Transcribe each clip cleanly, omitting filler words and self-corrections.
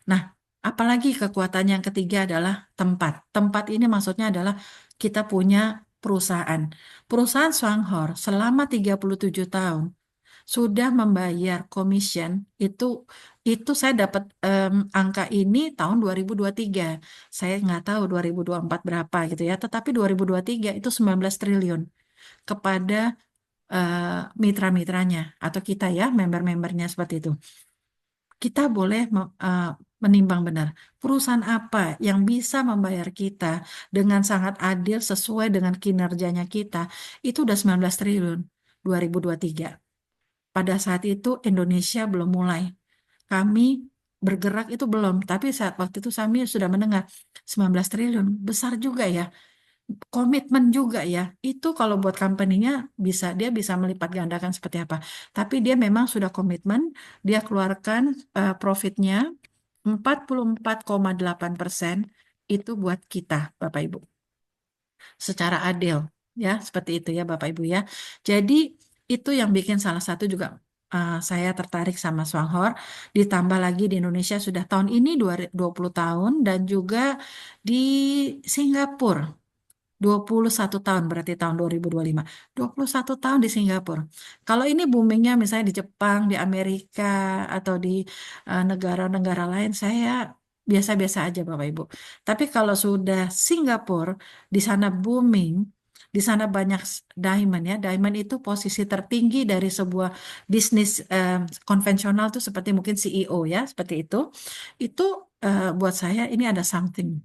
Nah, apalagi kekuatan yang ketiga adalah tempat. Tempat ini maksudnya adalah kita punya perusahaan. Perusahaan Swanghor selama 37 tahun sudah membayar commission itu saya dapat angka ini tahun 2023. Saya nggak tahu 2024 berapa gitu ya, tetapi 2023 itu 19 triliun kepada mitra-mitranya atau kita ya, member-membernya seperti itu. Kita boleh menimbang benar perusahaan apa yang bisa membayar kita dengan sangat adil sesuai dengan kinerjanya kita. Itu udah 19 triliun 2023. Pada saat itu Indonesia belum mulai. Kami bergerak itu belum, tapi saat waktu itu kami sudah mendengar 19 triliun, besar juga ya. Komitmen juga ya. Itu kalau buat company-nya dia bisa melipat gandakan seperti apa. Tapi dia memang sudah komitmen, dia keluarkan profitnya 44,8% itu buat kita, Bapak Ibu. Secara adil, ya, seperti itu ya Bapak Ibu ya. Jadi itu yang bikin salah satu juga saya tertarik sama Swanghor. Ditambah lagi di Indonesia sudah tahun ini 20 tahun dan juga di Singapura 21 tahun berarti tahun 2025. 21 tahun di Singapura. Kalau ini boomingnya misalnya di Jepang, di Amerika, atau di negara-negara lain, saya biasa-biasa aja Bapak Ibu. Tapi kalau sudah Singapura, di sana booming, di sana banyak diamond ya. Diamond itu posisi tertinggi dari sebuah bisnis konvensional tuh seperti mungkin CEO ya, seperti itu. Itu buat saya ini ada something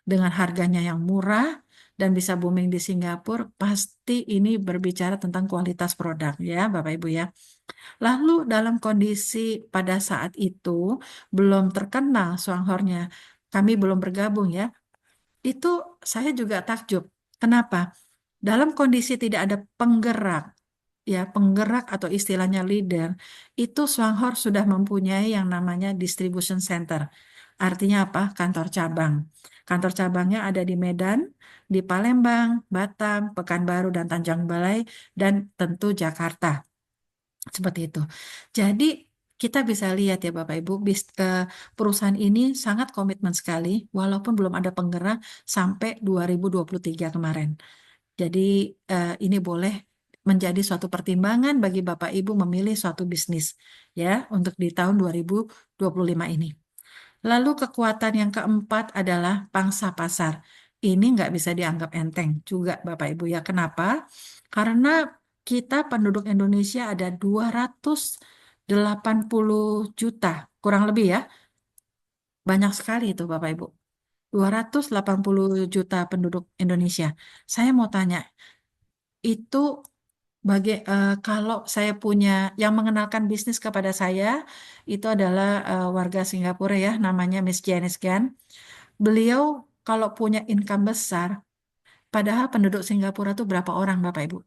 dengan harganya yang murah dan bisa booming di Singapura, pasti ini berbicara tentang kualitas produk ya, Bapak Ibu ya. Lalu dalam kondisi pada saat itu belum terkenal Swanghornya, kami belum bergabung ya. Itu saya juga takjub. Kenapa? Dalam kondisi tidak ada penggerak, ya penggerak atau istilahnya leader, itu Swanghor sudah mempunyai yang namanya distribution center. Artinya apa? Kantor cabang. Kantor cabangnya ada di Medan, di Palembang, Batam, Pekanbaru, dan Tanjung Balai, dan tentu Jakarta. Seperti itu. Jadi kita bisa lihat ya Bapak Ibu, perusahaan ini sangat komitmen sekali, walaupun belum ada penggerak sampai 2023 kemarin. Jadi ini boleh menjadi suatu pertimbangan bagi Bapak Ibu memilih suatu bisnis ya untuk di tahun 2025 ini. Lalu kekuatan yang keempat adalah pangsa pasar. Ini nggak bisa dianggap enteng juga Bapak Ibu ya. Kenapa? Karena kita penduduk Indonesia ada 280 juta, kurang lebih ya. Banyak sekali itu Bapak Ibu. 280 juta penduduk Indonesia. Saya mau tanya, itu kalau saya punya yang mengenalkan bisnis kepada saya itu adalah warga Singapura ya namanya Miss Janice Gan. Beliau kalau punya income besar, padahal penduduk Singapura itu berapa orang Bapak Ibu?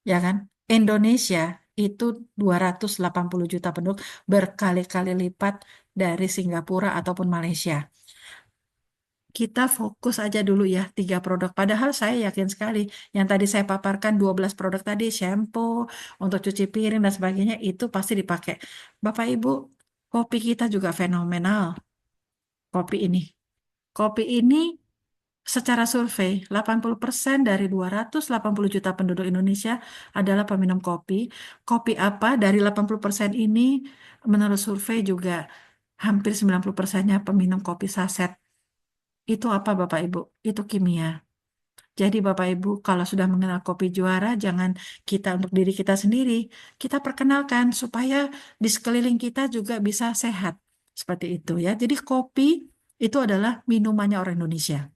Ya kan? Indonesia itu 280 juta penduduk berkali-kali lipat dari Singapura ataupun Malaysia. Kita fokus aja dulu ya 3 produk. Padahal saya yakin sekali yang tadi saya paparkan 12 produk tadi shampoo untuk cuci piring dan sebagainya itu pasti dipakai. Bapak Ibu, kopi kita juga fenomenal. Kopi ini. Kopi ini secara survei 80% dari 280 juta penduduk Indonesia adalah peminum kopi. Kopi apa dari 80% ini menurut survei juga hampir 90%-nya peminum kopi saset. Itu apa Bapak Ibu? Itu kimia. Jadi Bapak Ibu, kalau sudah mengenal kopi juara, jangan kita untuk diri kita sendiri, kita perkenalkan supaya di sekeliling kita juga bisa sehat. Seperti itu ya. Jadi kopi itu adalah minumannya orang Indonesia.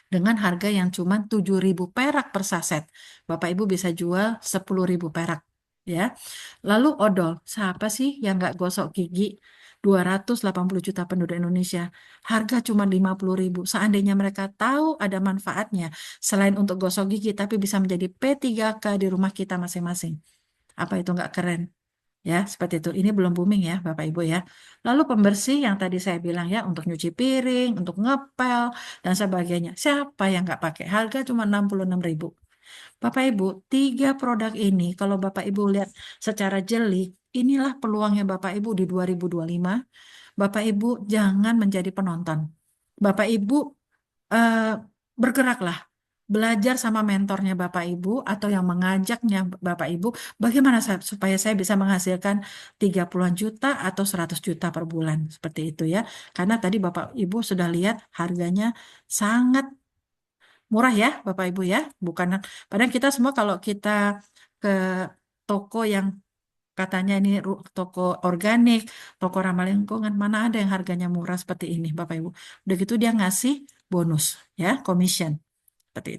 Dengan harga yang cuma 7.000 perak per saset. Bapak Ibu bisa jual 10.000 perak. Ya. Lalu odol, siapa sih yang nggak gosok gigi? 280 juta penduduk Indonesia. Harga cuma 50.000. Seandainya mereka tahu ada manfaatnya, selain untuk gosok gigi, tapi bisa menjadi P3K di rumah kita masing-masing. Apa itu nggak keren? Ya, seperti itu. Ini belum booming ya, Bapak Ibu ya. Lalu pembersih yang tadi saya bilang ya, untuk nyuci piring, untuk ngepel, dan sebagainya. Siapa yang nggak pakai? Harga cuma 66.000. Bapak Ibu, tiga produk ini kalau Bapak Ibu lihat secara jeli, inilah peluangnya Bapak Ibu di 2025. Bapak Ibu jangan menjadi penonton. Bapak Ibu eh, bergeraklah, belajar sama mentornya Bapak Ibu atau yang mengajaknya Bapak Ibu, bagaimana supaya saya bisa menghasilkan 30-an juta atau 100 juta per bulan seperti itu ya. Karena tadi Bapak Ibu sudah lihat harganya sangat murah ya Bapak Ibu ya. Bukan padahal kita semua kalau kita ke toko yang katanya ini toko organik, toko ramah lingkungan, mana ada yang harganya murah seperti ini Bapak Ibu. Udah gitu dia ngasih bonus ya, commission seperti itu.